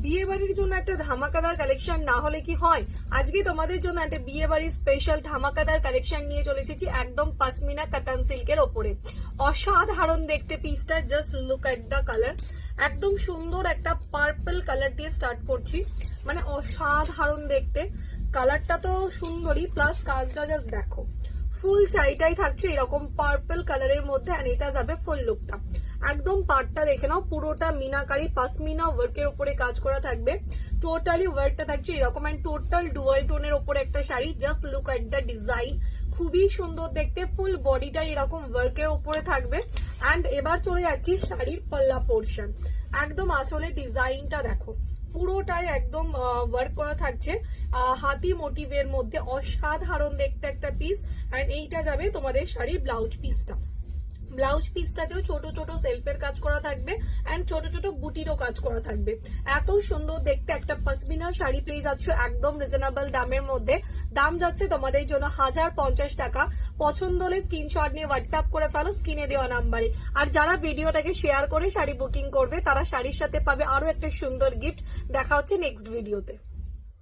বিয়ে বাড়ির জন্য একটা ধামাকাদার কালেকশন না হলে কি হয়। আজকে তোমাদের জন্য একটা বিয়ে বাড়ির স্পেশাল ধামাকাদার কালেকশন নিয়ে চলে এসেছি একদম পাশমিনা কাতান সিল্কের ওপরে। অসাধারণ দেখতে পিসটা, just look at the colour. একদম সুন্দর একটা পার্পল কালার দিয়ে স্টার্ট করছি, মানে অসাধারণ দেখতে। কালারটা তো সুন্দরই, প্লাস কাজটা জাস্ট দেখো। ফুল শাড়িটাই থাকছে এরকম পার্পল কালারের মধ্যে, আর এটা যাবে ফুল লুকটা। একদম পার্টটা দেখে নাও, পুরোটা মিনাকারি পাশমিনা ওয়ার্কের উপরে কাজ করা থাকবে। টোটালি ওয়ার্কটা থাকছে এরকম, এন্ড টোটাল ডুয়াল টোনের উপরে একটা sari. Just look at the design, খুবই সুন্দর দেখতে। ফুল বডিটা এরকম ওয়ার্কের উপরে থাকবে। অ্যান্ড এবার চলে যাচ্ছি শাড়ির পাল্লা পোর্শন। একদম আঁচলের ডিজাইনটা দেখো, পুরোটাই একদম ওয়ার্ক করা থাকছে হাতি মোটিভের মধ্যে। অসাধারণ দেখতে একটা পিস। অ্যান্ড এইটা যাবে তোমাদের শাড়ির ব্লাউজ পিসটা। ব্লাউজ পিসটাতেও ছোট ছোট সেলফের কাজ করা থাকবে, অ্যান্ড ছোট ছোট বুটিরও কাজ করা থাকবে। এত সুন্দর দেখতে একটা পশমিনা শাড়ি পেয়ে যাচ্ছ একদম রিজনেবল দামের মধ্যে। দাম যাচ্ছে তোমাদের জন্য 1050 টাকা। পছন্দ হলে স্ক্রিনশট নিয়ে হোয়াটসঅ্যাপ করে ফেলো স্ক্রিনে দেওয়া নাম্বারে। আর যারা ভিডিওটাকে শেয়ার করে শাড়ি বুকিং করবে, তারা শাড়ির সাথে পাবে আরো একটা সুন্দর গিফট। দেখা হচ্ছে নেক্সট ভিডিওতে।